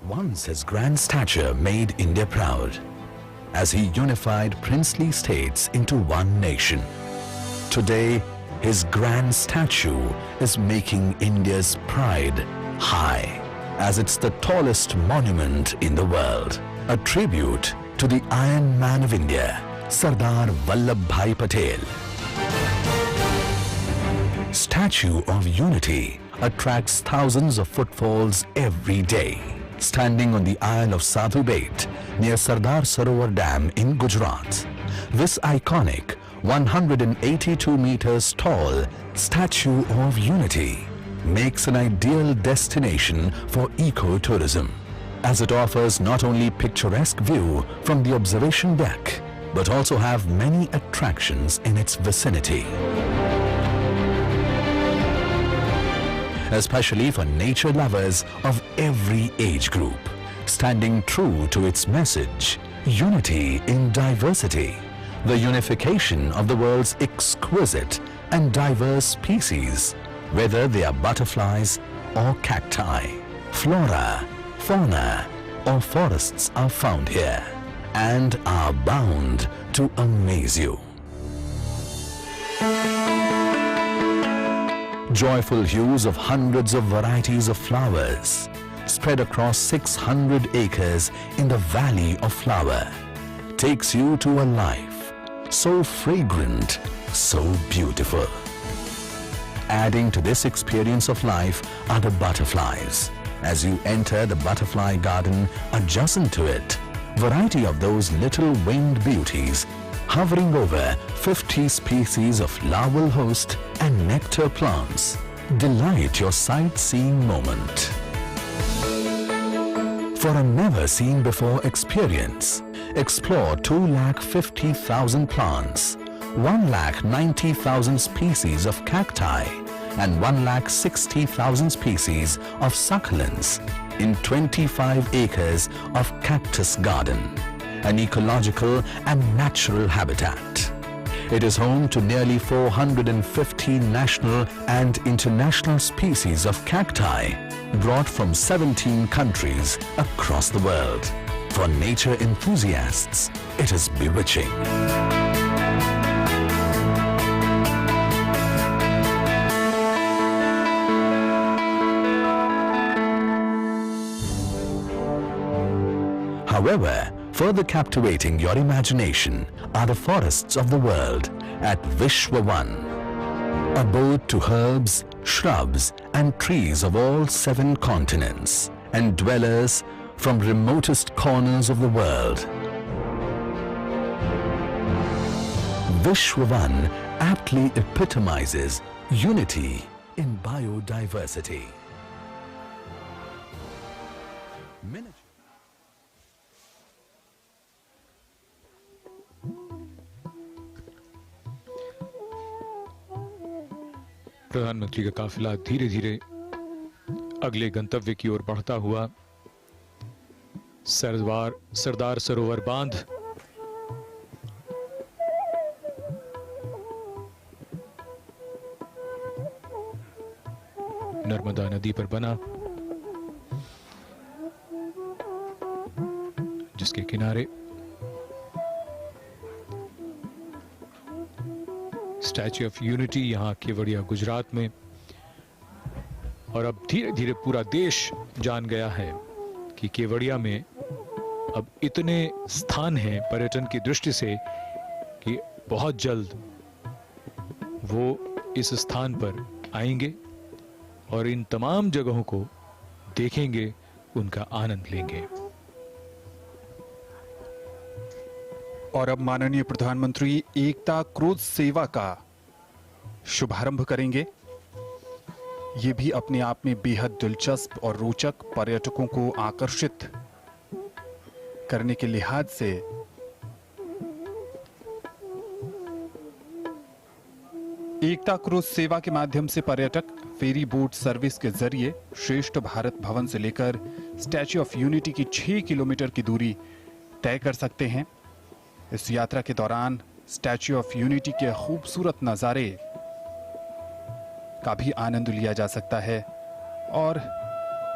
Once his grand stature made India proud, as he unified princely states into one nation. Today, his grand statue is making India's pride high, as it's the tallest monument in the world, a tribute to the Iron Man of India, Sardar Vallabhbhai Patel. Statue of Unity attracts thousands of footfalls every day. Standing on the Isle of Sadhu Bait near Sardar Sarovar Dam in Gujarat, this iconic 182 meters tall Statue of Unity makes an ideal destination for eco-tourism, as it offers not only picturesque view from the observation deck, but also have many attractions in its vicinity. Especially for nature lovers of every age group, standing true to its message, unity in diversity, the unification of the world's exquisite and diverse species, whether they are butterflies or cacti, flora, fauna or forests are found here and are bound to amaze you. Joyful hues of hundreds of varieties of flowers spread across 600 acres in the Valley of Flower takes you to a life so fragrant, so beautiful. Adding to this experience of life are the butterflies. As you enter the butterfly garden adjacent to it, variety of those little winged beauties hovering over 50 species of larval host and nectar plants delight your sightseeing moment. For a never-seen-before experience, explore 250,000 plants, 190,000 species of cacti and 160,000 species of succulents in 25 acres of cactus garden, an ecological and natural habitat. It is home to nearly 450 national and international species of cacti brought from 17 countries across the world. For nature enthusiasts, it is bewitching. However, further captivating your imagination are the forests of the world at Vishwavan, abode to herbs, shrubs and trees of all 7 continents and dwellers from remotest corners of the world. Vishwavan aptly epitomizes unity in biodiversity. प्रधानमंत्री का काफिला धीरे धीरे अगले गंतव्य की ओर बढ़ता हुआ सरदार सरोवर बांध नर्मदा नदी पर बना, जिसके किनारे स्टैच्यू ऑफ यूनिटी यहाँ केवड़िया गुजरात में, और अब धीरे धीरे पूरा देश जान गया है कि केवड़िया में अब इतने स्थान हैं पर्यटन की दृष्टि से कि बहुत जल्द वो इस स्थान पर आएंगे और इन तमाम जगहों को देखेंगे, उनका आनंद लेंगे। और अब माननीय प्रधानमंत्री एकता क्रूज सेवा का शुभारंभ करेंगे। ये भी अपने आप में बेहद दिलचस्प और रोचक, पर्यटकों को आकर्षित करने के लिहाज से एकता क्रूज सेवा के माध्यम से पर्यटक फेरी बोट सर्विस के जरिए श्रेष्ठ भारत भवन से लेकर स्टैच्यू ऑफ यूनिटी की 6 किलोमीटर की दूरी तय कर सकते हैं। इस यात्रा के दौरान स्टैच्यू ऑफ यूनिटी के खूबसूरत नज़ारे का भी आनंद लिया जा सकता है और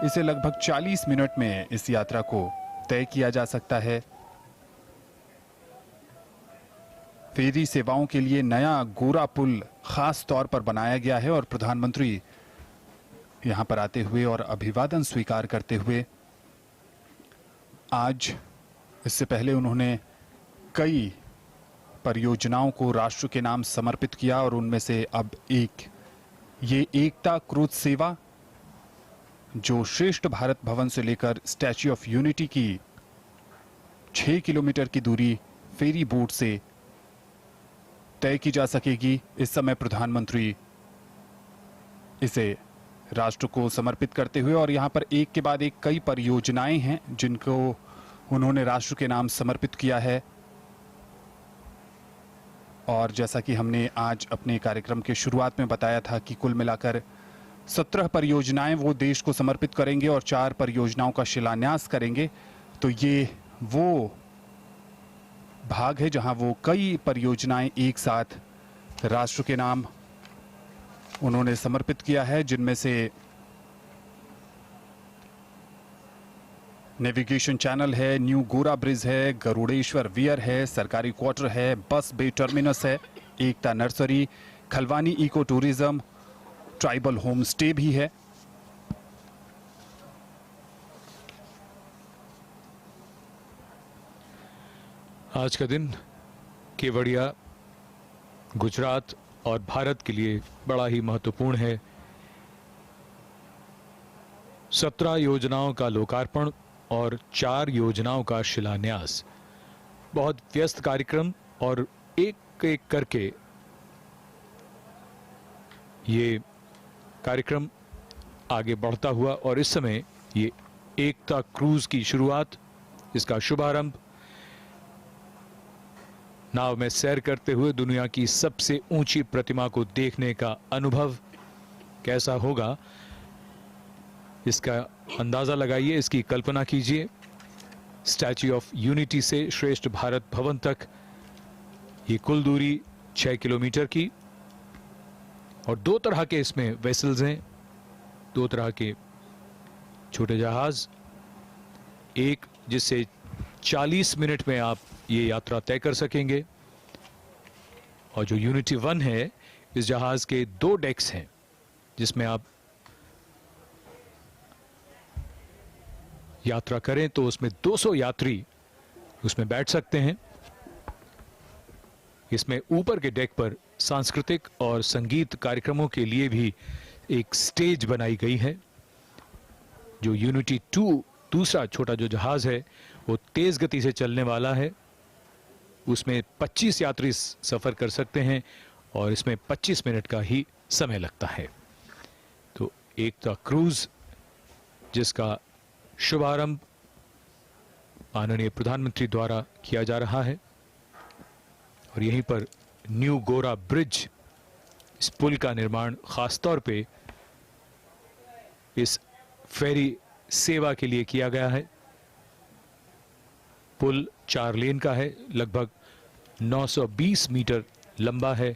इसे लगभग 40 मिनट में इस यात्रा को तय किया जा सकता है। फेरी सेवाओं के लिए नया गोरा पुल खास तौर पर बनाया गया है और प्रधानमंत्री यहां पर आते हुए और अभिवादन स्वीकार करते हुए आज, इससे पहले उन्होंने कई परियोजनाओं को राष्ट्र के नाम समर्पित किया और उनमें से अब ये एकता क्रूज सेवा जो श्रेष्ठ भारत भवन से लेकर स्टैच्यू ऑफ यूनिटी की 6 किलोमीटर की दूरी फेरी बोट से तय की जा सकेगी। इस समय प्रधानमंत्री इसे राष्ट्र को समर्पित करते हुए, और यहां पर एक के बाद एक कई परियोजनाएं हैं जिनको उन्होंने राष्ट्र के नाम समर्पित किया है। और जैसा कि हमने आज अपने कार्यक्रम के शुरुआत में बताया था कि कुल मिलाकर 17 परियोजनाएं वो देश को समर्पित करेंगे और 4 परियोजनाओं का शिलान्यास करेंगे। तो ये वो भाग है जहां वो कई परियोजनाएं एक साथ राष्ट्र के नाम उन्होंने समर्पित किया है, जिनमें से नेविगेशन चैनल है, न्यू गोरा ब्रिज है, गरुड़ेश्वर वियर है, सरकारी क्वार्टर है, बस बे टर्मिनस है, Ekta nursery, Khalwani eco tourism, tribal home stay भी है। आज का दिन केवड़िया, गुजरात और भारत के लिए बड़ा ही महत्वपूर्ण है। 17 योजनाओं का लोकार्पण और 4 योजनाओं का शिलान्यास। बहुत व्यस्त कार्यक्रम और एक एक करके ये कार्यक्रम आगे बढ़ता हुआ और इस समय ये एकता क्रूज की शुरुआत, इसका शुभारंभ नाव में सैर करते हुए दुनिया की सबसे ऊंची प्रतिमा को देखने का अनुभव कैसा होगा, इसका अंदाजा लगाइए, इसकी कल्पना कीजिए। स्टैच्यू ऑफ यूनिटी से श्रेष्ठ भारत भवन तक ये कुल दूरी 6 किलोमीटर की, और 2 तरह के इसमें वेसल्स हैं, 2 तरह के छोटे जहाज। एक जिससे 40 मिनट में आप ये यात्रा तय कर सकेंगे, और जो यूनिटी 1 है, इस जहाज के 2 डेक्स हैं जिसमें आप यात्रा करें तो उसमें 200 यात्री उसमें बैठ सकते हैं। इसमें ऊपर के डेक पर सांस्कृतिक और संगीत कार्यक्रमों के लिए भी एक स्टेज बनाई गई है। जो यूनिटी 2 दूसरा छोटा जो जहाज है वो तेज गति से चलने वाला है, उसमें 25 यात्री सफर कर सकते हैं और इसमें 25 मिनट का ही समय लगता है। तो एकता क्रूज जिसका शुभारंभ माननीय प्रधानमंत्री द्वारा किया जा रहा है, और यहीं पर न्यू गोरा ब्रिज, इस पुल का निर्माण खासतौर पे इस फेरी सेवा के लिए किया गया है। पुल 4 लेन का है, लगभग 920 मीटर लंबा है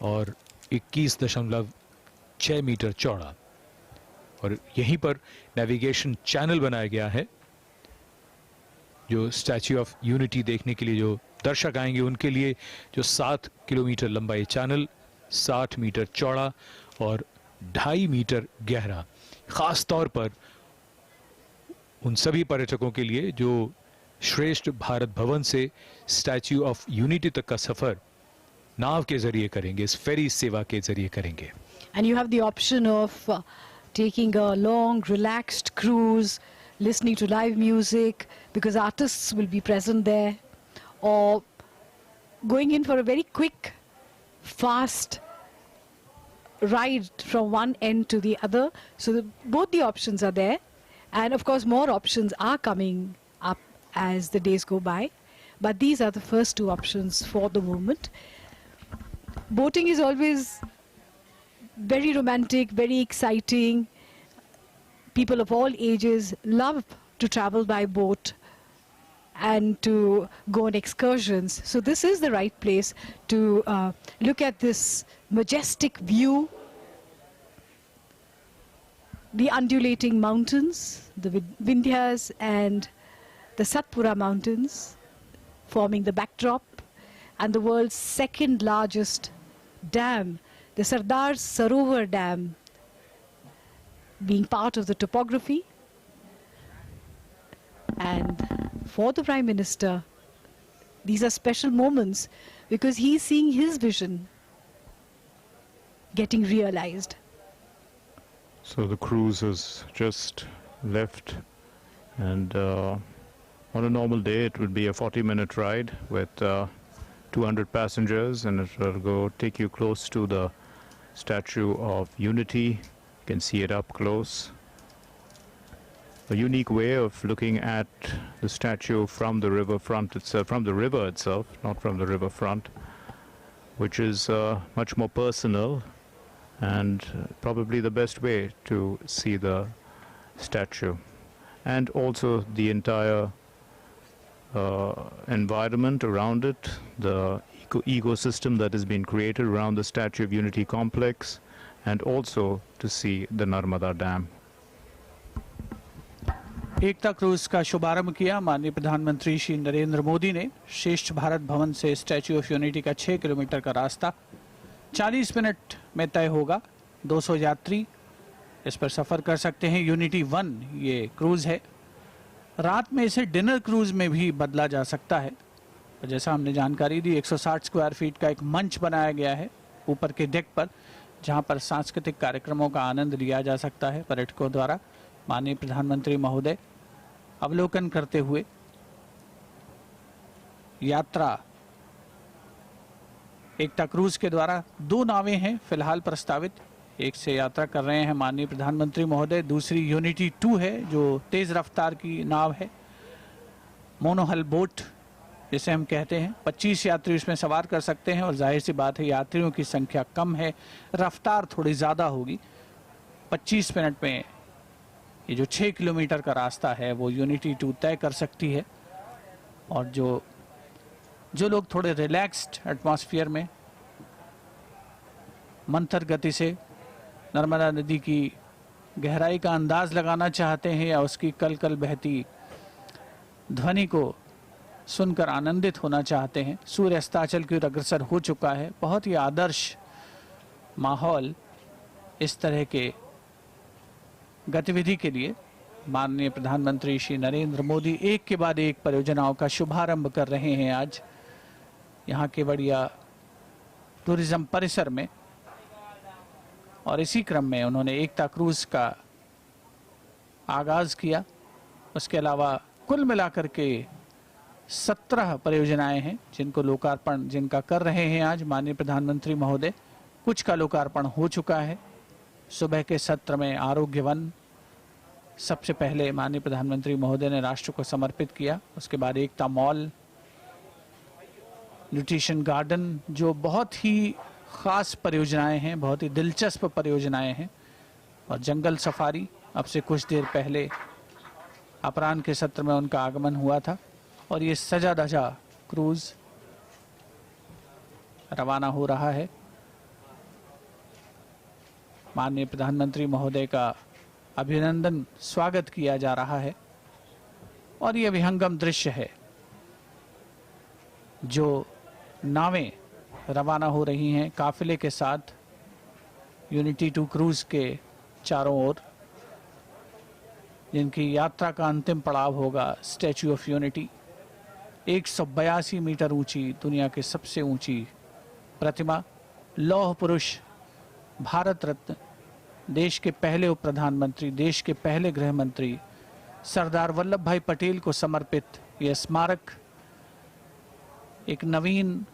और 21.6 मीटर चौड़ा, और यहीं पर नेविगेशन चैनल बनाया गया है जो स्टैच्यू ऑफ यूनिटी देखने के लिए जो दर्शक आएंगे उनके लिए, जो 7 किलोमीटर लंबा ये चैनल, 60 मीटर चौड़ा और 2.5 मीटर गहरा, खास तौर पर उन सभी पर्यटकों के लिए जो श्रेष्ठ भारत भवन से स्टैच्यू ऑफ यूनिटी तक का सफर नाव के जरिए करेंगे, इस फेरी सेवा के जरिए करेंगे। And you have the option of taking a long, relaxed cruise, listening to live music because artists will be present there, or going in for a very quick, fast ride from one end to the other. So both the options are there, and of course more options are coming up as the days go by, but these are the first 2 options for the moment. Boating is always very romantic, very exciting. People of all ages love to travel by boat and to go on excursions. So this is the right place to look at this majestic view the undulating mountains, the Vindhyas and the Satpura mountains forming the backdrop, and the world's second largest dam, the Sardar Sarovar Dam, being part of the topography. And for the Prime Minister, these are special moments because he's seeing his vision getting realized. So the cruise has just left, and on a normal day it would be a 40-minute ride with 200 passengers, and it will take you close to the Statue of Unity. You can see it up close. A unique way of looking at the statue from the riverfront itself, from the river itself, not from the riverfront, which is much more personal and probably the best way to see the statue. And also the entire environment around it, the ecosystem that has been created around the Statue of Unity complex, and also to see the Narmada Dam. Ekta cruise का शुभारंभ किया माननीय प्रधानमंत्री श्री नरेंद्र मोदी ने। श्रेष्ठ भारत भवन से statue of unity का 6 kilometre का रास्ता 40 मिनट में तय होगा। 200 यात्री इस पर सफर कर सकते हैं। यूनिटी 1 ये क्रूज है। रात में इसे डिनर क्रूज में भी बदला जा सकता है। जैसा हमने जानकारी दी, 160 स्क्वायर फीट का एक मंच बनाया गया है ऊपर के डेक पर, जहां पर सांस्कृतिक कार्यक्रमों का आनंद लिया जा सकता है पर्यटकों द्वारा। माननीय प्रधानमंत्री महोदय अवलोकन करते हुए यात्रा एकता क्रूज के द्वारा 2 नावें हैं फिलहाल प्रस्तावित, एक से यात्रा कर रहे हैं माननीय प्रधानमंत्री महोदय, दूसरी यूनिटी 2 है जो तेज रफ्तार की नाव है, मोनोहल बोट जिसे हम कहते हैं। 25 यात्री इसमें सवार कर सकते हैं और जाहिर सी बात है यात्रियों की संख्या कम है, रफ्तार थोड़ी ज़्यादा होगी। 25 मिनट में ये जो 6 किलोमीटर का रास्ता है वो यूनिटी 2 तय कर सकती है। और जो लोग थोड़े रिलैक्स्ड एटमॉस्फेयर में मंथर गति से नर्मदा नदी की गहराई का अंदाज लगाना चाहते हैं या उसकी कल कल बहती ध्वनि को सुनकर आनंदित होना चाहते हैं, सूर्य अस्ताचल की ओर अग्रसर हो चुका है। बहुत ही आदर्श माहौल इस तरह के गतिविधि के लिए माननीय प्रधानमंत्री श्री नरेंद्र मोदी एक के बाद एक परियोजनाओं का शुभारंभ कर रहे हैं आज यहाँ केवड़िया टूरिज्म परिसर में। और इसी क्रम में उन्होंने एकता क्रूज का आगाज किया। उसके अलावा कुल मिलाकर के 17 परियोजनाएं हैं जिनको लोकार्पण जिनका कर रहे हैं आज माननीय प्रधानमंत्री महोदय। कुछ का लोकार्पण हो चुका है। सुबह के सत्र में आरोग्य वन सबसे पहले माननीय प्रधानमंत्री महोदय ने राष्ट्र को समर्पित किया। उसके बाद एकता मॉल, न्यूट्रिशन गार्डन, जो बहुत ही खास परियोजनाएं हैं, बहुत ही दिलचस्प परियोजनाएं हैं। और जंगल सफारी अब से कुछ देर पहले अपराह्न के सत्र में उनका आगमन हुआ था। और ये सजा धजा क्रूज रवाना हो रहा है। माननीय प्रधानमंत्री महोदय का अभिनंदन स्वागत किया जा रहा है। और ये विहंगम दृश्य है जो नावें रवाना हो रही हैं काफिले के साथ यूनिटी 2 क्रूज के चारों ओर, जिनकी यात्रा का अंतिम पड़ाव होगा स्टैच्यू ऑफ यूनिटी। 182 मीटर ऊंची दुनिया की सबसे ऊंची प्रतिमा, लौह पुरुष, भारत रत्न, देश के पहले उप प्रधानमंत्री, देश के पहले गृह मंत्री सरदार वल्लभ भाई पटेल को समर्पित यह स्मारक एक नवीन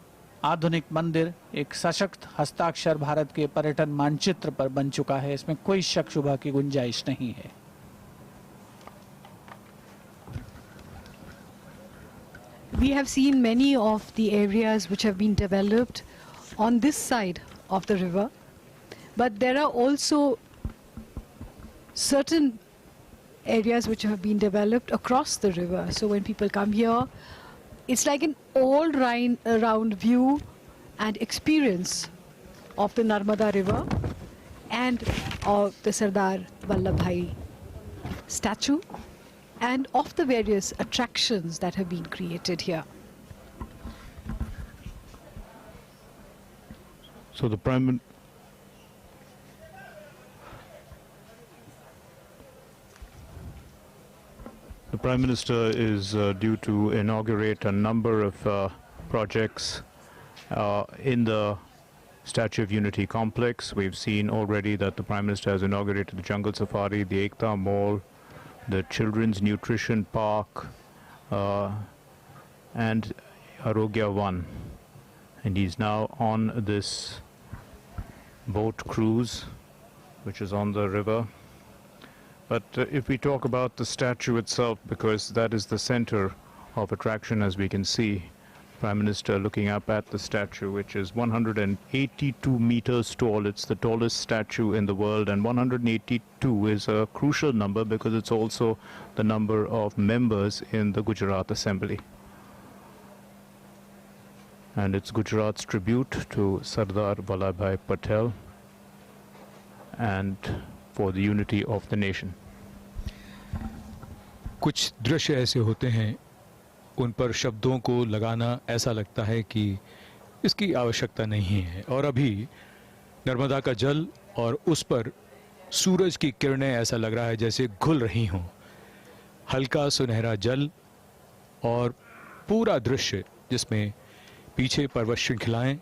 आधुनिक मंदिर, एक सशक्त हस्ताक्षर भारत के पर्यटन मानचित्र पर बन चुका है। इसमें कोई शक शुबा की गुंजाइश नहीं है। We have seen many of the areas which have been developed on this side of the river, but there are also certain areas which have been developed across the river. So when people come here, it's like an all-round view and experience of the Narmada River. And of the Sardar Vallabhbhai statue and of the various attractions that have been created here. So the Prime Minister is due to inaugurate a number of projects in the Statue of Unity complex. We've seen already that the Prime Minister has inaugurated the Jungle Safari, the Ekta Mall, the Children's Nutrition Park, and Arogya One. And he's now on this boat cruise, which is on the river. But if we talk about the statue itself, because that is the center of attraction, as we can see, Prime Minister looking up at the statue, which is 182 meters tall. It's the tallest statue in the world, and 182 is a crucial number because it's also the number of members in the Gujarat Assembly. And it's Gujarat's tribute to Sardar Vallabhbhai Patel and for the unity of the nation. कुछ दृश्य ऐसे होते हैं उन पर शब्दों को लगाना ऐसा लगता है कि इसकी आवश्यकता नहीं है, और अभी नर्मदा का जल और उस पर सूरज की किरणें ऐसा लग रहा है जैसे घुल रही हों। हल्का सुनहरा जल और पूरा दृश्य जिसमें पीछे पर्वत श्रृंखलाएं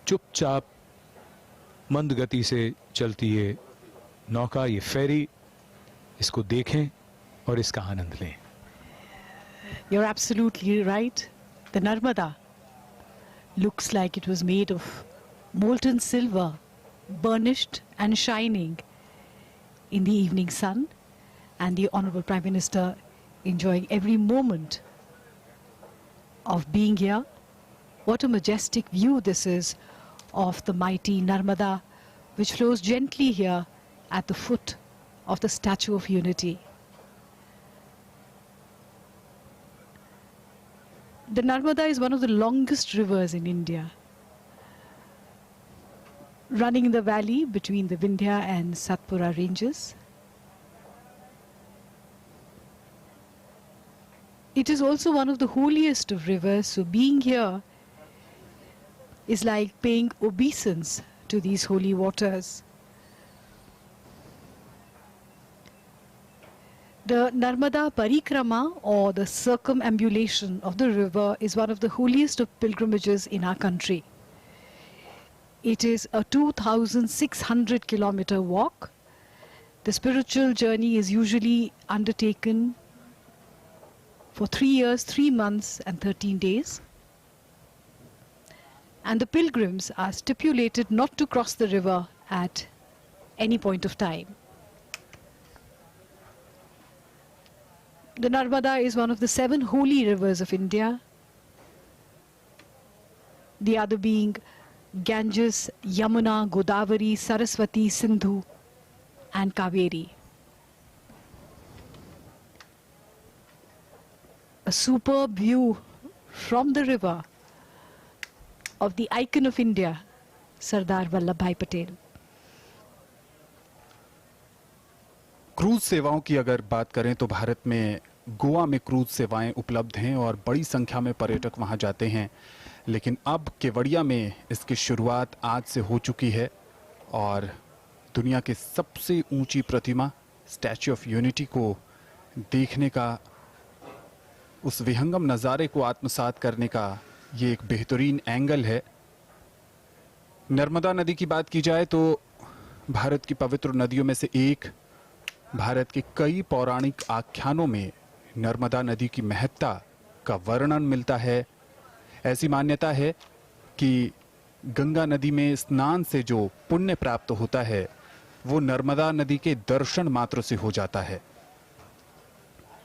चुपचाप मंद गति से चलती है नौका, ये फेरी, इसको देखें और इसका आनंद लें। You're absolutely right. The Narmada looks like it was made of molten silver, burnished and shining in the evening sun, and the Honorable Prime Minister enjoying every moment of being here. What a majestic view this is of the mighty Narmada, which flows gently here at the foot of the Statue of Unity. The Narmada is one of the longest rivers in India, running in the valley between the Vindhya and Satpura ranges. It is also one of the holiest of rivers, so being here is like paying obeisance to these holy waters. The Narmada Parikrama, or the circumambulation of the river, is one of the holiest of pilgrimages in our country. It is a 2,600 kilometer walk. The spiritual journey is usually undertaken for 3 years, 3 months and 13 days. And the pilgrims are stipulated not to cross the river at any point of time. The Narmada is one of the 7 holy rivers of India, the other being Ganges, Yamuna, Godavari, Saraswati, Sindhu and Kaveri. A superb view from the river of the icon of India, Sardar Vallabhbhai Patel. Cruise सेवाओं की अगर बात करें तो भारत में गोवा में cruise सेवाएं उपलब्ध हैं और बड़ी संख्या में पर्यटक वहां जाते हैं, लेकिन अब केवड़िया में इसकी शुरुआत आज से हो चुकी है और दुनिया के सबसे ऊंची प्रतिमा स्टैच्यू ऑफ यूनिटी को देखने का, उस विहंगम नज़ारे को आत्मसात करने का ये एक बेहतरीन एंगल है। नर्मदा नदी की बात की जाए तो भारत की पवित्र नदियों में से एक, भारत के कई पौराणिक आख्यानों में नर्मदा नदी की महत्ता का वर्णन मिलता है। ऐसी मान्यता है कि गंगा नदी में स्नान से जो पुण्य प्राप्त होता है वो नर्मदा नदी के दर्शन मात्र से हो जाता है।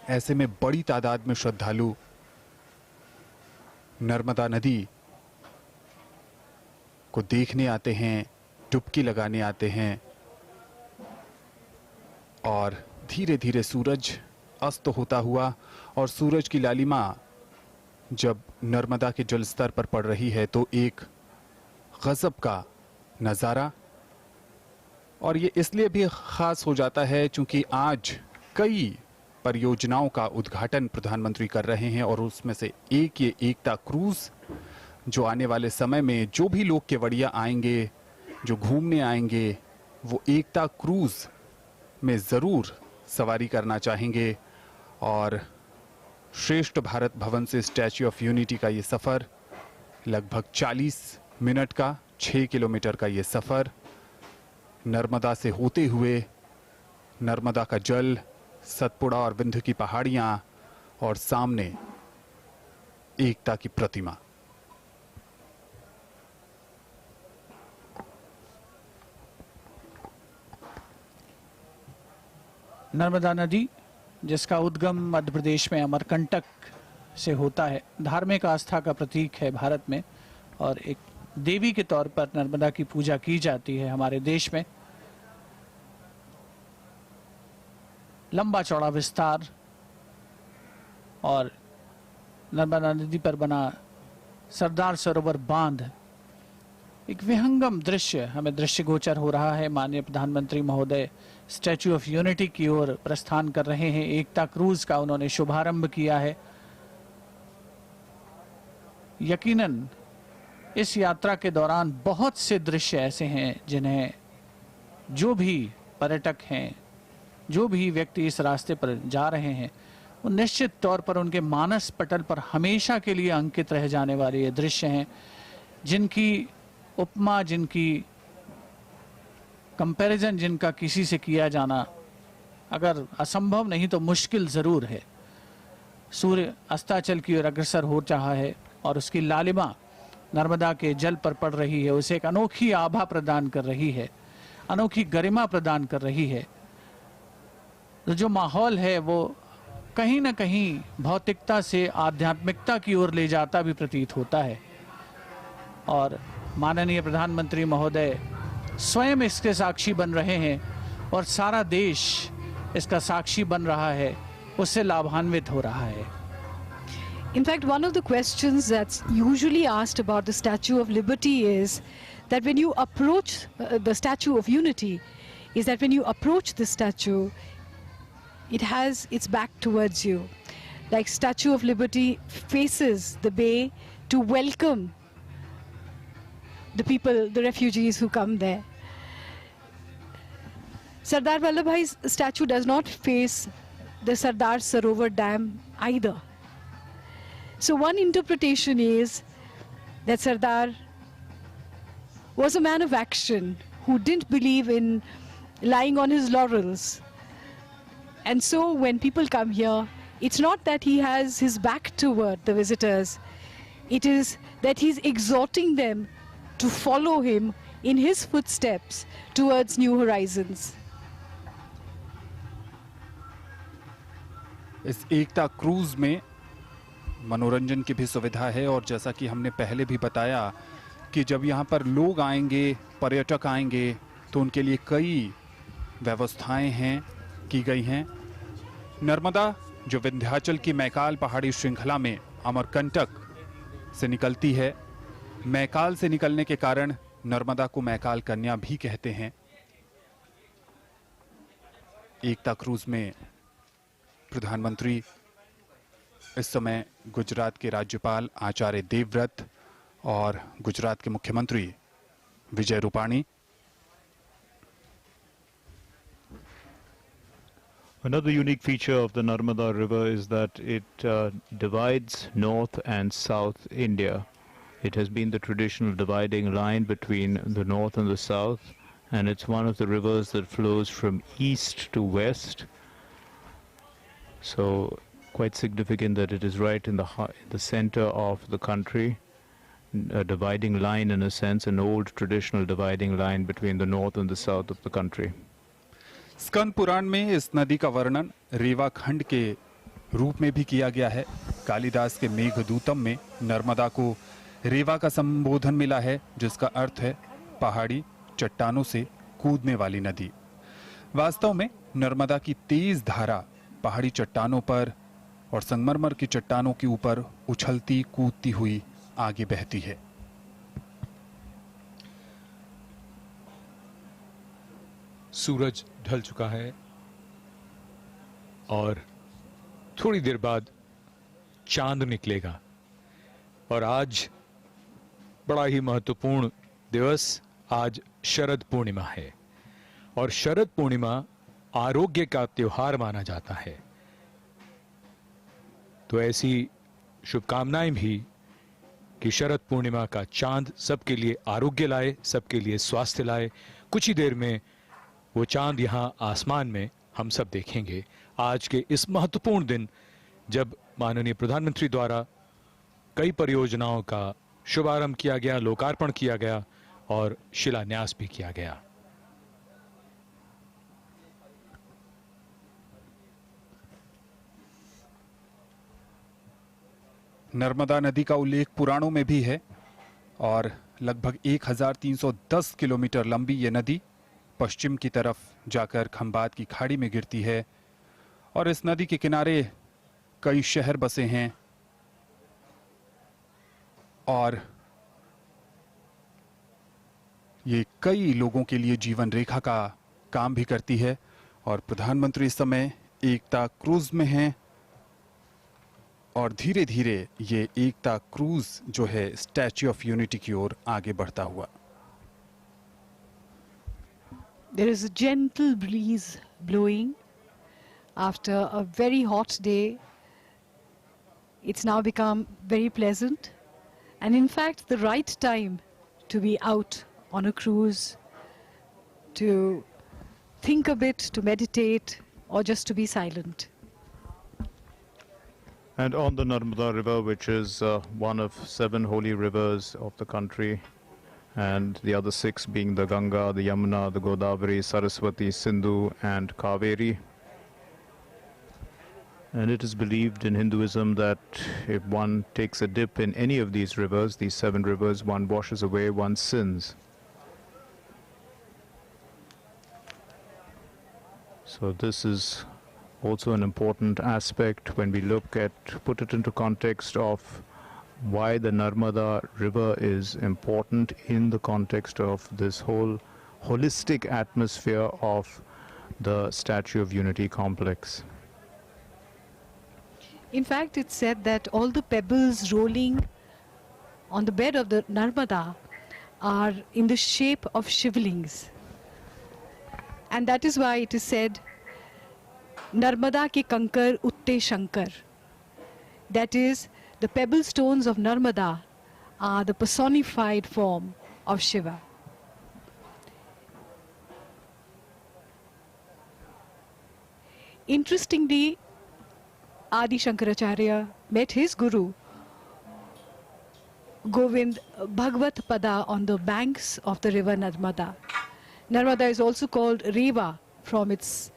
ऐसे में बड़ी तादाद में श्रद्धालु नर्मदा नदी को देखने आते हैं, डुबकी लगाने आते हैं और धीरे धीरे सूरज अस्त होता हुआ और सूरज की लालिमा जब नर्मदा के जल स्तर पर पड़ रही है तो एक गजब का नज़ारा और ये इसलिए भी खास हो जाता है क्योंकि आज कई परियोजनाओं का उद्घाटन प्रधानमंत्री कर रहे हैं और उसमें से एक ये एकता क्रूज, जो आने वाले समय में जो भी लोग केवड़िया आएंगे, जो घूमने आएंगे, वो एकता क्रूज में ज़रूर सवारी करना चाहेंगे। और श्रेष्ठ भारत भवन से स्टैच्यू ऑफ यूनिटी का ये सफ़र लगभग 40 मिनट का, 6 किलोमीटर का ये सफ़र नर्मदा से होते हुए, नर्मदा का जल, सतपुड़ा और विंध्य की पहाड़ियाँ और सामने एकता की प्रतिमा। नर्मदा नदी, जिसका उद्गम मध्य प्रदेश में अमरकंटक से होता है, धार्मिक आस्था का प्रतीक है भारत में और एक देवी के तौर पर नर्मदा की पूजा की जाती है हमारे देश में। लंबा चौड़ा विस्तार और नर्मदा नदी पर बना सरदार सरोवर बांध, एक विहंगम दृश्य हमें दृश्यगोचर हो रहा है। माननीय प्रधानमंत्री महोदय स्टैच्यू ऑफ यूनिटी की ओर प्रस्थान कर रहे हैं। एकता क्रूज का उन्होंने शुभारंभ किया है। यकीनन इस यात्रा के दौरान बहुत से दृश्य ऐसे हैं जिन्हें जो भी पर्यटक हैं, जो भी व्यक्ति इस रास्ते पर जा रहे हैं, वो निश्चित तौर पर उनके मानस पटल पर हमेशा के लिए अंकित रह जाने वाले ये दृश्य हैं, जिनकी उपमा, जिनकी कंपैरिजन, जिनका किसी से किया जाना अगर असंभव नहीं तो मुश्किल ज़रूर है। सूर्य अस्ताचल की ओर अग्रसर हो रहा है और उसकी लालिमा नर्मदा के जल पर पड़ रही है, उसे एक अनोखी आभा प्रदान कर रही है, अनोखी गरिमा प्रदान कर रही है। तो जो माहौल है वो कहीं ना कहीं भौतिकता से आध्यात्मिकता की ओर ले जाता भी प्रतीत होता है। और माननीय प्रधानमंत्री महोदय स्वयं इसके साक्षी बन रहे हैं और सारा देश इसका साक्षी बन रहा है, उससे लाभान्वित हो रहा है। In fact, one of the questions that's usually asked about the Statue of Liberty is that when you approach the Statue of Unity, is that when you approach the statue, it has its back towards you. Like Statue of Liberty faces the bay to welcome the people, the refugees who come there. Sardar Vallabhbhai's statue does not face the Sardar Sarovar Dam either. So one interpretation is that Sardar was a man of action who didn't believe in lying on his laurels. And so when people come here, it's not that he has his back toward the visitors. It is that he's exhorting them to follow him in his footsteps towards new horizons. इस एकता cruise में मनोरंजन की भी सुविधा है और जैसा कि हमने पहले भी बताया कि जब यहाँ पर लोग आएंगे, पर्यटक आएंगे, तो उनके लिए कई व्यवस्थाएं हैं की गई हैं। नर्मदा जो विंध्याचल की मैकाल पहाड़ी श्रृंखला में अमरकंटक से निकलती है, मैकाल से निकलने के कारण नर्मदा को मैकाल कन्या भी कहते हैं। एकता क्रूज में प्रधानमंत्री इस समय गुजरात के राज्यपाल आचार्य देवव्रत और गुजरात के मुख्यमंत्री Vijay Rupani. Another unique feature of the Narmada River is that it divides North and South India. It has been the traditional dividing line between the North and the South, and it's one of the rivers that flows from east to west. So quite significant that it is right in the center of the country, a dividing line in a sense, an old traditional dividing line between the north and the south of the country. Skanda Purana में इस नदी का वर्णन रेवा खंड के रूप में भी किया गया है। कालिदास के मेघदूतम में नर्मदा को रेवा का संबोधन मिला है, जिसका अर्थ है पहाड़ी चट्टानों से कूदने वाली नदी। वास्तव में नर्मदा की तेज धारा पहाड़ी चट्टानों पर और संगमरमर की चट्टानों के ऊपर उछलती कूदती हुई आगे बहती है। सूरज ढल चुका है और थोड़ी देर बाद चांद निकलेगा। और आज बड़ा ही महत्वपूर्ण दिवस, आज शरद पूर्णिमा है और शरद पूर्णिमा आरोग्य का त्योहार माना जाता है। तो ऐसी शुभकामनाएं भी कि शरद पूर्णिमा का चांद सबके लिए आरोग्य लाए, सबके लिए स्वास्थ्य लाए। कुछ ही देर में वो चांद यहां आसमान में हम सब देखेंगे। आज के इस महत्वपूर्ण दिन जब माननीय प्रधानमंत्री द्वारा कई परियोजनाओं का शुभारंभ किया गया, लोकार्पण किया गया और शिलान्यास भी किया गया। नर्मदा नदी का उल्लेख पुराणों में भी है और लगभग 1310 किलोमीटर लंबी ये नदी पश्चिम की तरफ जाकर खंबात की खाड़ी में गिरती है और इस नदी के किनारे कई शहर बसे हैं और ये कई लोगों के लिए जीवन रेखा का काम भी करती है। और प्रधानमंत्री इस समय एकता क्रूज में हैं और धीरे धीरे ये एकता क्रूज जो है स्टैच्यू ऑफ यूनिटी की ओर आगे बढ़ता हुआ। There is a gentle breeze blowing after a very hot day. It's now become very pleasant and in fact the right time to be out on a cruise, to think a bit, to meditate or just to be silent. And on the Narmada River, which is one of 7 holy rivers of the country, and the other 6 being the Ganga, the Yamuna, the Godavari, Saraswati, Sindhu and Kaveri. And it is believed in Hinduism that if one takes a dip in any of these rivers, these 7 rivers, one washes away one's sins. So this is also an important aspect when we look at, put it into context of why the Narmada River is important in the context of this whole holistic atmosphere of the Statue of Unity complex. In fact, it's said that all the pebbles rolling on the bed of the Narmada are in the shape of shivlings. And that is why it is said, Narmada ke kankar utte shankar. That is, the pebble stones of Narmada are the personified form of Shiva. Interestingly, Adi Shankaracharya met his guru Govind Bhagvat Pada on the banks of the river Narmada. Narmada is also called Reva from its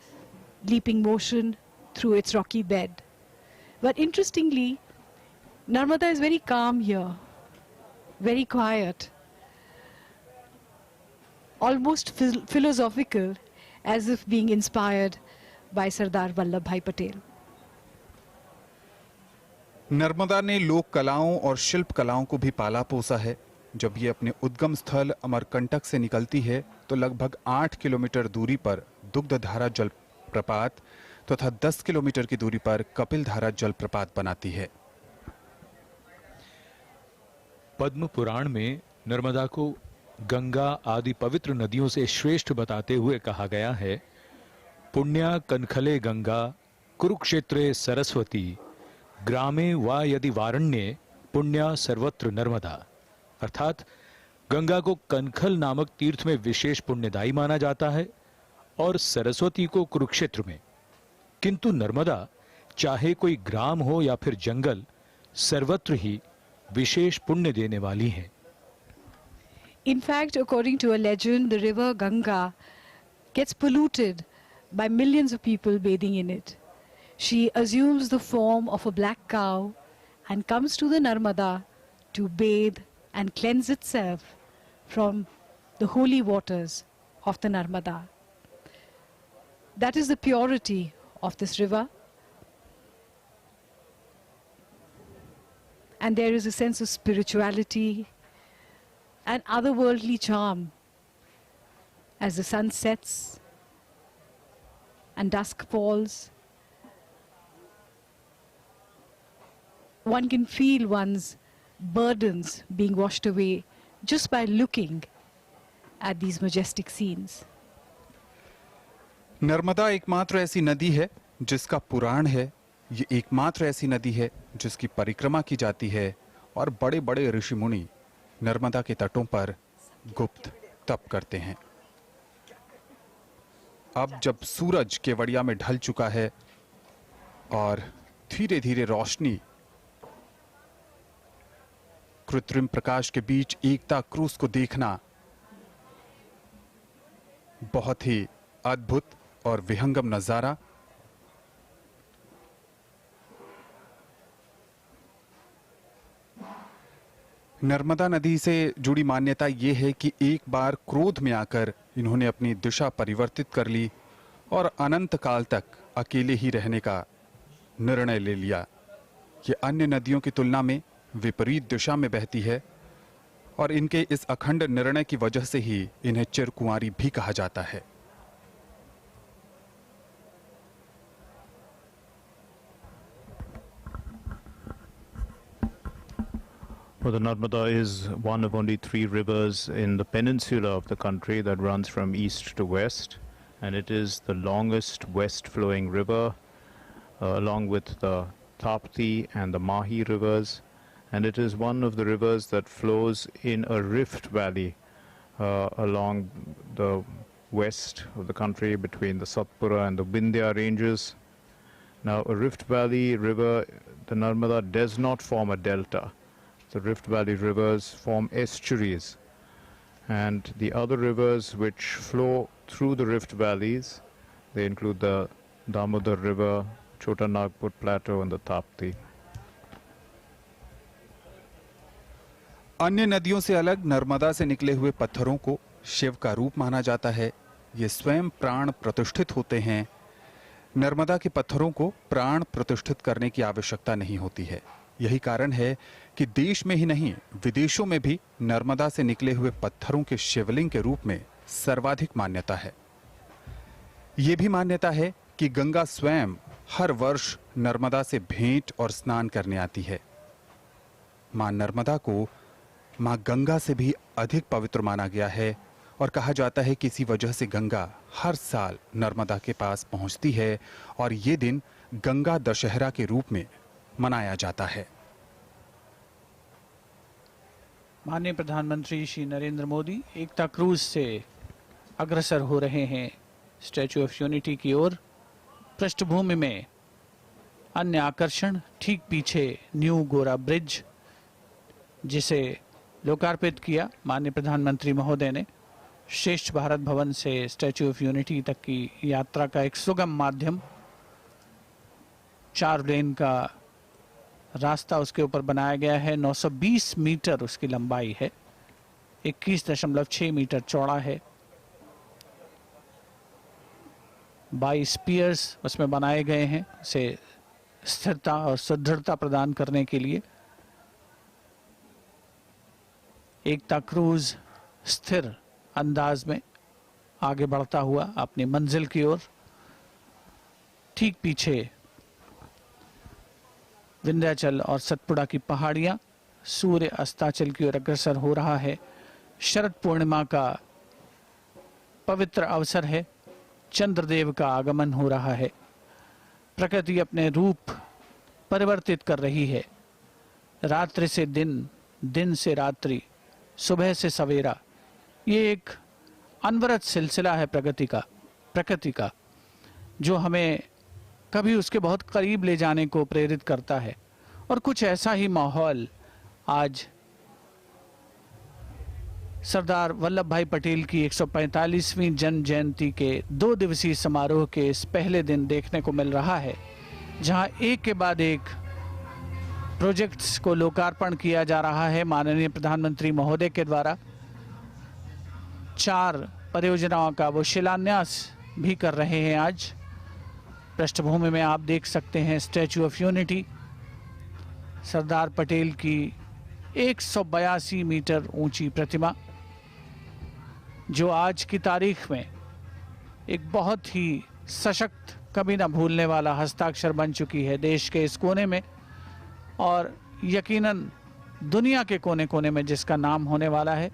leaping motion through its rocky bed. But interestingly, Narmada is very calm here, very quiet, almost philosophical, as if being inspired by Sardar Vallabhbhai Patel. Narmada ने लोक कलाओं और शिल्प कलाओं को भी पाला पोसा है। जब ये अपने उद्गम स्थल अमरकंटक से निकलती है तो लगभग 8 किलोमीटर दूरी पर दुग्धधारा जलप्रपात तथा 10 किलोमीटर की दूरी पर कपिलधारा जलप्रपात बनाती है। पद्म पुराण में नर्मदा को गंगा आदि पवित्र नदियों से श्रेष्ठ बताते हुए कहा गया है, पुण्या कनखले गंगा कुरुक्षेत्रे सरस्वती ग्रामे वा यदि वारण्ये पुण्या सर्वत्र नर्मदा। अर्थात गंगा को कनखल नामक तीर्थ में विशेष पुण्यदायी माना जाता है और सरस्वती को कुरुक्षेत्र में, किंतु नर्मदा चाहे कोई ग्राम हो या फिर जंगल, सर्वत्र ही विशेष पुण्य देने वाली है। In fact, according to a legend, the river Ganga gets polluted by millions of people bathing in it. She assumes the form of a black cow and comes to the Narmada to bathe and cleanse itself from the holy waters of the Narmada. That is the purity of this river. And there is a sense of spirituality and otherworldly charm as the sun sets and dusk falls, one can feel one's burdens being washed away just by looking at these majestic scenes. Narmada एकमात्र ऐसी नदी है जिसका पुराण है। ये एकमात्र ऐसी नदी है जिसकी परिक्रमा की जाती है और बड़े बड़े ऋषि मुनि नर्मदा के तटों पर गुप्त तप करते हैं। अब जब सूरज केवड़िया में ढल चुका है और धीरे धीरे रोशनी कृत्रिम प्रकाश के बीच एकता क्रूज को देखना बहुत ही अद्भुत और विहंगम नजारा। नर्मदा नदी से जुड़ी मान्यता ये है कि एक बार क्रोध में आकर इन्होंने अपनी दिशा परिवर्तित कर ली और अनंत काल तक अकेले ही रहने का निर्णय ले लिया। ये अन्य नदियों की तुलना में विपरीत दिशा में बहती है और इनके इस अखंड निर्णय की वजह से ही इन्हें चिरकुंवारी भी कहा जाता है। Well, the Narmada is one of only 3 rivers in the peninsula of the country that runs from east to west, and it is the longest west-flowing river, along with the Tapti and the Mahi rivers, and it is one of the rivers that flows in a rift valley along the west of the country between the Satpura and the Vindhya ranges. Now, a rift valley river, the Narmada, does not form a delta. The Rift Valley rivers form estuaries, and the other rivers which flow through the Rift Valleys, they include the Damodar River, Chota Nagpur Plateau and the Tapti. अन्य नदियों से अलग नर्मदा से निकले हुए पत्थरों को शिव का रूप माना जाता है। ये स्वयं प्राण प्रतिष्ठित होते हैं। नर्मदा के पत्थरों को प्राण प्रतिष्ठित करने की आवश्यकता नहीं होती है। यही कारण है कि देश में ही नहीं विदेशों में भी नर्मदा से निकले हुए पत्थरों के शिवलिंग के रूप में सर्वाधिक मान्यता है। ये भी मान्यता है कि गंगा स्वयं हर वर्ष नर्मदा से भेंट और स्नान करने आती है। मां नर्मदा को मां गंगा से भी अधिक पवित्र माना गया है और कहा जाता है कि इसी वजह से गंगा हर साल नर्मदा के पास पहुंचती है और ये दिन गंगा दशहरा के रूप में मनाया जाता है। माननीय प्रधानमंत्री श्री नरेंद्र मोदी एकता क्रूज से अग्रसर हो रहे हैं स्टैच्यू ऑफ यूनिटी की ओर। पृष्ठभूमि में अन्य आकर्षण, ठीक पीछे न्यू गोरा ब्रिज, जिसे लोकार्पित किया माननीय प्रधानमंत्री महोदय ने। श्रेष्ठ भारत भवन से स्टैच्यू ऑफ यूनिटी तक की यात्रा का एक सुगम माध्यम, 4 लेन का रास्ता उसके ऊपर बनाया गया है। 920 मीटर उसकी लंबाई है, 21.6 मीटर चौड़ा है। 22 पियर्स उसमें बनाए गए हैं उसे स्थिरता और सुदृढ़ता प्रदान करने के लिए। एकता क्रूज स्थिर अंदाज में आगे बढ़ता हुआ अपनी मंजिल की ओर। ठीक पीछे विंध्याचल और सतपुड़ा की पहाड़ियां, सूर्य अस्ताचल की ओर अग्रसर हो रहा है। शरद पूर्णिमा का पवित्र अवसर है, चंद्रदेव का आगमन हो रहा है। प्रकृति अपने रूप परिवर्तित कर रही है, रात्रि से दिन, दिन से रात्रि, सुबह से सवेरा। ये एक अनवरत सिलसिला है प्रकृति का, जो हमें कभी उसके बहुत करीब ले जाने को प्रेरित करता है। और कुछ ऐसा ही माहौल आज सरदार वल्लभ भाई पटेल की 145वीं जन्म जयंती के 2 दिवसीय समारोह के इस पहले दिन देखने को मिल रहा है, जहां एक के बाद एक प्रोजेक्ट्स को लोकार्पण किया जा रहा है माननीय प्रधानमंत्री महोदय के द्वारा। 4 परियोजनाओं का वो शिलान्यास भी कर रहे हैं आज। पृष्ठभूमि में आप देख सकते हैं statue of unity, Sardar Patel की 182 मीटर ऊंची प्रतिमा, जो आज की तारीख में एक बहुत ही सशक्त, कभी ना भूलने वाला हस्ताक्षर बन चुकी है देश के इस कोने में, और यकीनन दुनिया के कोने कोने में जिसका नाम होने वाला है।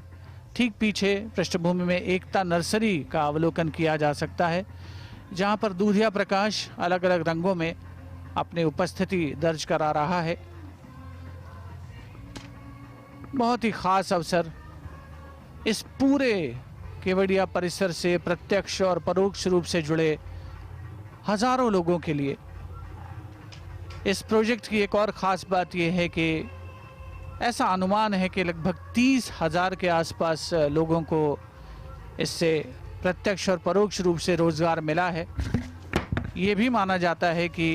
ठीक पीछे पृष्ठभूमि में एकता नर्सरी का अवलोकन किया जा सकता है, जहां पर दूधिया प्रकाश अलग अलग रंगों में अपनी उपस्थिति दर्ज करा रहा है। बहुत ही खास अवसर इस पूरे केवड़िया परिसर से प्रत्यक्ष और परोक्ष रूप से जुड़े हजारों लोगों के लिए। इस प्रोजेक्ट की एक और खास बात यह है कि ऐसा अनुमान है कि लगभग 30,000 के आसपास लोगों को इससे प्रत्यक्ष और परोक्ष रूप से रोजगार मिला है। ये भी माना जाता है कि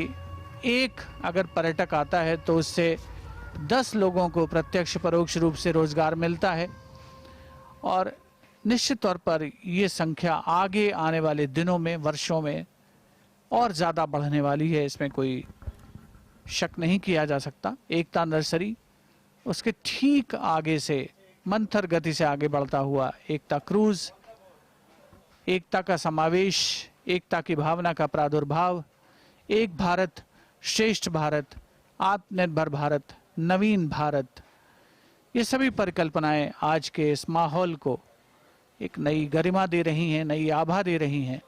एक अगर पर्यटक आता है तो उससे 10 लोगों को प्रत्यक्ष परोक्ष रूप से रोजगार मिलता है, और निश्चित तौर पर ये संख्या आगे आने वाले दिनों में, वर्षों में और ज़्यादा बढ़ने वाली है, इसमें कोई शक नहीं किया जा सकता। एकता नर्सरी, उसके ठीक आगे से मंथर गति से आगे बढ़ता हुआ एकता क्रूज, एकता का समावेश, एकता की भावना का प्रादुर्भाव, एक भारत श्रेष्ठ भारत, आत्मनिर्भर भारत, नवीन भारत, ये सभी परिकल्पनाएं आज के इस माहौल को एक नई गरिमा दे रही हैं, नई आभा दे रही हैं।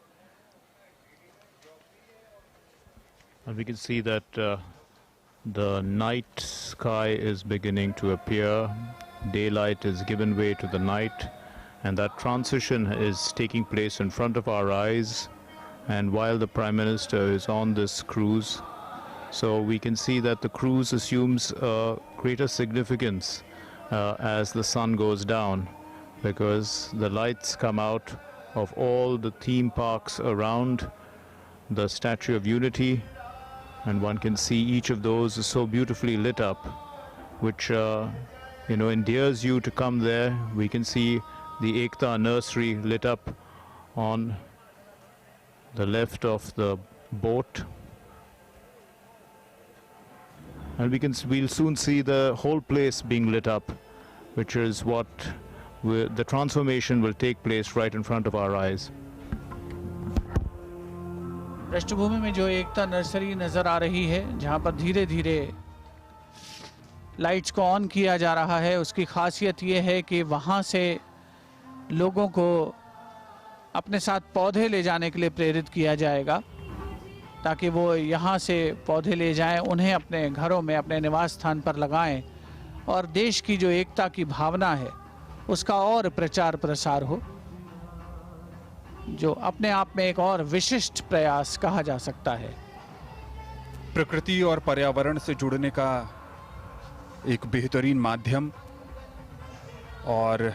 And we can see that the night sky is beginning to appear. Daylight is given way to the night, and that transition is taking place in front of our eyes. And while the Prime Minister is on this cruise, so we can see that the cruise assumes a greater significance as the sun goes down, because the lights come out of all the theme parks around the Statue of Unity, and one can see each of those is so beautifully lit up, which endears you to come there. We can see the Ekta nursery lit up on the left of the boat, and we'll soon see the whole place being lit up, which is what the transformation will take place right in front of our eyes. पृष्ठभूमि में जो एकता nursery नजर आ रही है, जहां पर धीरे धीरे लाइट्स को ऑन किया जा रहा है, उसकी खासियत ये है कि वहां से लोगों को अपने साथ पौधे ले जाने के लिए प्रेरित किया जाएगा, ताकि वो यहाँ से पौधे ले जाएं, उन्हें अपने घरों में, अपने निवास स्थान पर लगाएं, और देश की जो एकता की भावना है उसका और प्रचार प्रसार हो, जो अपने आप में एक और विशिष्ट प्रयास कहा जा सकता है। प्रकृति और पर्यावरण से जुड़ने का एक बेहतरीन माध्यम, और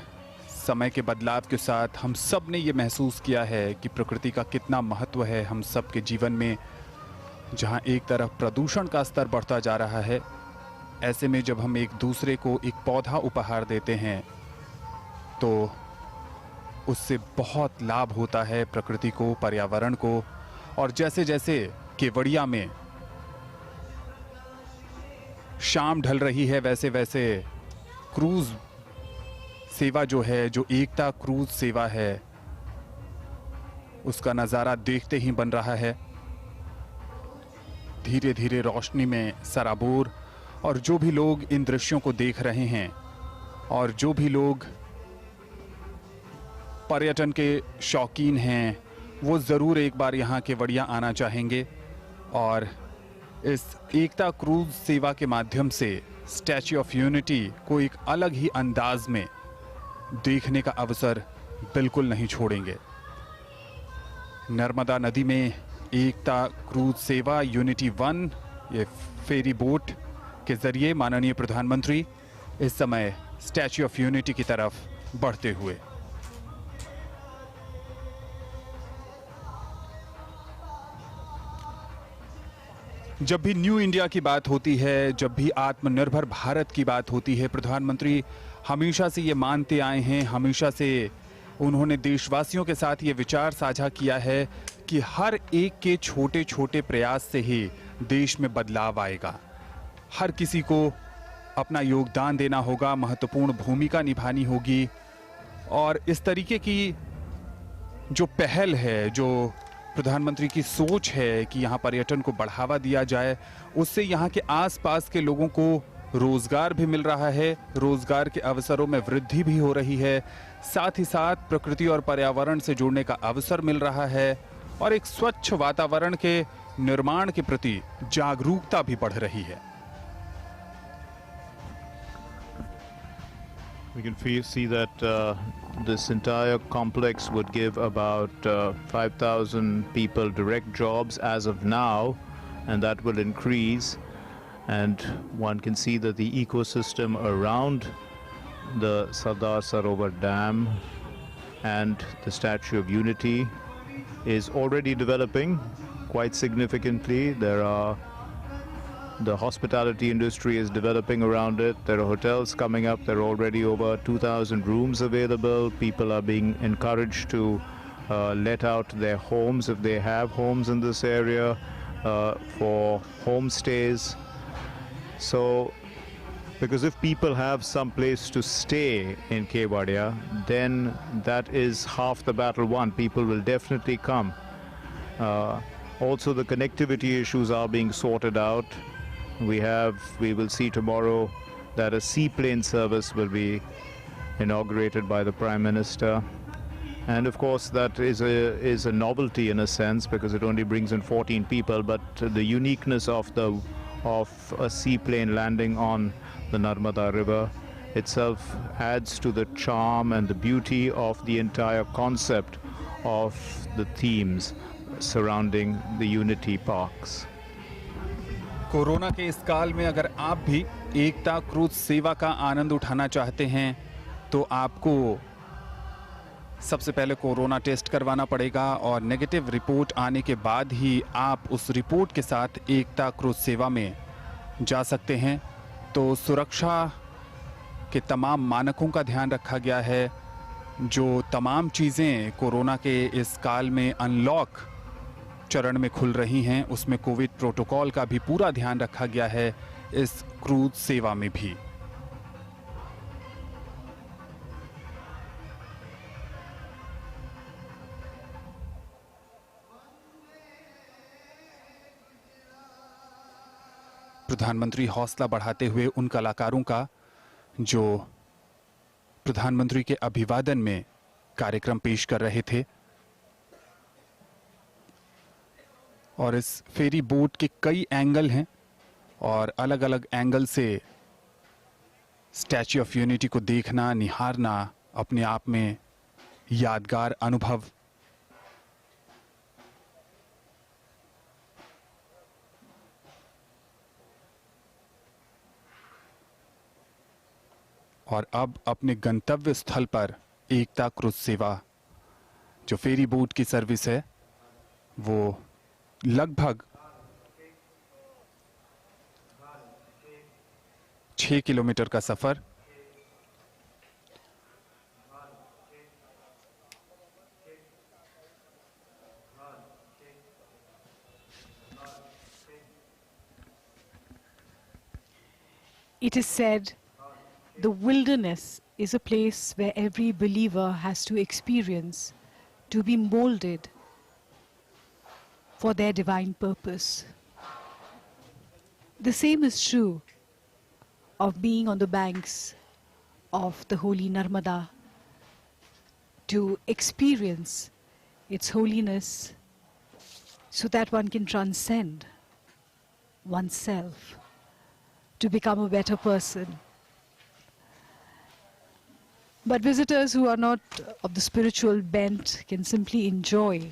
समय के बदलाव के साथ हम सब ने ये महसूस किया है कि प्रकृति का कितना महत्व है हम सब के जीवन में। जहाँ एक तरफ प्रदूषण का स्तर बढ़ता जा रहा है, ऐसे में जब हम एक दूसरे को एक पौधा उपहार देते हैं तो उससे बहुत लाभ होता है प्रकृति को, पर्यावरण को। और जैसे जैसे केवड़िया में शाम ढल रही है, वैसे वैसे क्रूज सेवा जो है, जो एकता क्रूज सेवा है, उसका नज़ारा देखते ही बन रहा है। धीरे धीरे रोशनी में सराबोर, और जो भी लोग इन दृश्यों को देख रहे हैं और जो भी लोग पर्यटन के शौकीन हैं, वो ज़रूर एक बार यहाँ केवड़िया आना चाहेंगे और इस एकता क्रूज सेवा के माध्यम से स्टैच्यू ऑफ यूनिटी को एक अलग ही अंदाज में देखने का अवसर बिल्कुल नहीं छोड़ेंगे। नर्मदा नदी में एकता क्रूज सेवा यूनिटी 1, ये फेरी बोट के जरिए माननीय प्रधानमंत्री इस समय स्टैच्यू ऑफ यूनिटी की तरफ बढ़ते हुए। जब भी न्यू इंडिया की बात होती है, जब भी आत्मनिर्भर भारत की बात होती है, प्रधानमंत्री हमेशा से ये मानते आए हैं, हमेशा से उन्होंने देशवासियों के साथ ये विचार साझा किया है कि हर एक के छोटे छोटे प्रयास से ही देश में बदलाव आएगा। हर किसी को अपना योगदान देना होगा, महत्वपूर्ण भूमिका निभानी होगी, और इस तरीके की जो पहल है, जो प्रधानमंत्री की सोच है कि यहाँ पर्यटन को बढ़ावा दिया जाए, उससे यहाँ के आसपास के लोगों को रोजगार भी मिल रहा है, रोजगार के अवसरों में वृद्धि भी हो रही है, साथ ही साथ प्रकृति और पर्यावरण से जुड़ने का अवसर मिल रहा है और एक स्वच्छ वातावरण के निर्माण के प्रति जागरूकता भी बढ़ रही है। We can see that this entire complex would give about 5,000 people direct jobs as of now, and that will increase. And one can see that the ecosystem around the Sardar Sarovar Dam and the Statue of Unity is already developing quite significantly. The hospitality industry is developing around it. There are hotels coming up. There are already over 2,000 rooms available. People are being encouraged to let out their homes if they have homes in this area for homestays. So, because if people have some place to stay in Kevadia, then that is half the battle won. People will definitely come. Also, the connectivity issues are being sorted out. We will see tomorrow that a seaplane service will be inaugurated by the Prime Minister. And of course, that is a novelty in a sense, because it only brings in 14 people, but the uniqueness of a seaplane landing on the Narmada River itself adds to the charm and the beauty of the entire concept of the themes surrounding the Unity Parks. Corona के इस काल में अगर आप भी एकता cruise सेवा का आनंद उठाना चाहते हैं तो आपको सबसे पहले कोरोना टेस्ट करवाना पड़ेगा और नेगेटिव रिपोर्ट आने के बाद ही आप उस रिपोर्ट के साथ एकता क्रूज सेवा में जा सकते हैं। तो सुरक्षा के तमाम मानकों का ध्यान रखा गया है। जो तमाम चीज़ें कोरोना के इस काल में अनलॉक चरण में खुल रही हैं, उसमें कोविड प्रोटोकॉल का भी पूरा ध्यान रखा गया है इस क्रूज सेवा में भी। प्रधानमंत्री हौसला बढ़ाते हुए उन कलाकारों का जो प्रधानमंत्री के अभिवादन में कार्यक्रम पेश कर रहे थे, और इस फेरी बोट के कई एंगल हैं और अलग अलग एंगल से स्टैच्यू ऑफ यूनिटी को देखना, निहारना अपने आप में यादगार अनुभव। और अब अपने गंतव्य स्थल पर एकता क्रूज सेवा जो फेरी बोट की सर्विस है, वो लगभग 6 किलोमीटर का सफर It is said the wilderness is a place where every believer has to experience, to be molded for their divine purpose. The same is true of being on the banks of the holy Narmada, to experience its holiness so that one can transcend oneself, to become a better person. But visitors who are not of the spiritual bent can simply enjoy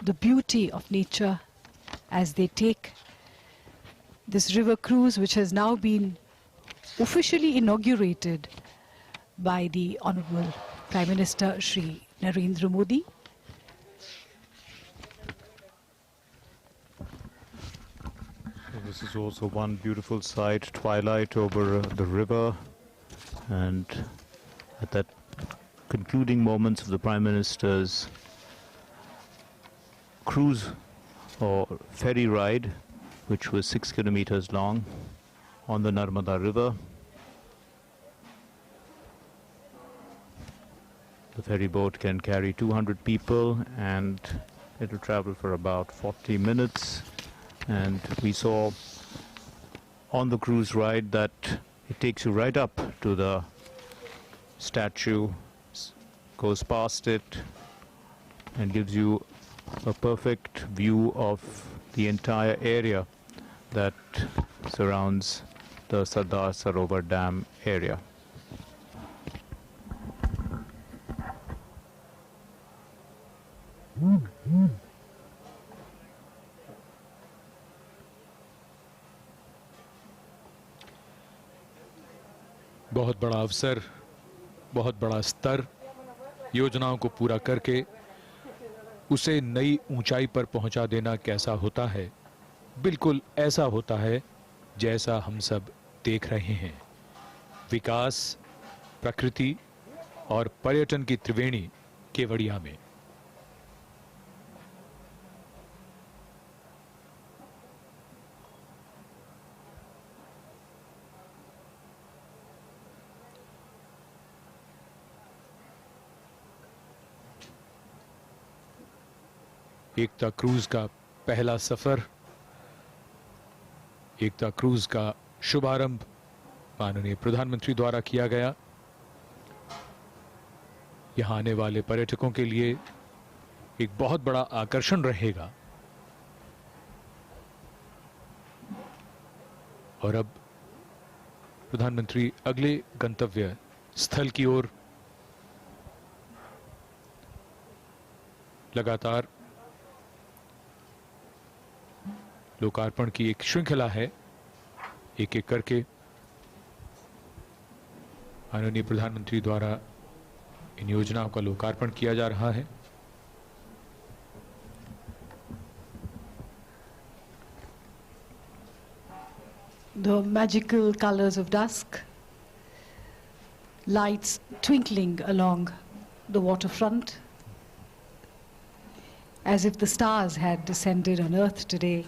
the beauty of nature as they take this river cruise, which has now been officially inaugurated by the Honorable Prime Minister Shri Narendra Modi. This is also one beautiful sight, twilight over the river, and at that concluding moments of the Prime Minister's cruise or ferry ride, which was 6 kilometers long on the Narmada River. The ferry boat can carry 200 people, and It'll travel for about 40 minutes, and we saw on the cruise ride that it takes you right up to the statue, goes past it, and gives you a perfect view of the entire area that surrounds the Sardar Sarovar Dam area. बहुत बड़ा अवसर, बहुत बड़ा स्तर, योजनाओं को पूरा करके उसे नई ऊंचाई पर पहुंचा देना कैसा होता है? बिल्कुल ऐसा होता है जैसा हम सब देख रहे हैं। विकास, प्रकृति और पर्यटन की त्रिवेणी केवड़िया में। एकता क्रूज का पहला सफर, एकता क्रूज का शुभारंभ माननीय प्रधानमंत्री द्वारा किया गया। यहां आने वाले पर्यटकों के लिए एक बहुत बड़ा आकर्षण रहेगा। और अब प्रधानमंत्री अगले गंतव्य स्थल की ओर लगातार लोकार्पण की एक श्रृंखला है। एक एक करके माननीय प्रधानमंत्री द्वारा इन योजनाओं का लोकार्पण किया जा रहा है। The magical colors of dusk, lights twinkling along the waterfront, as if the stars had descended on earth today.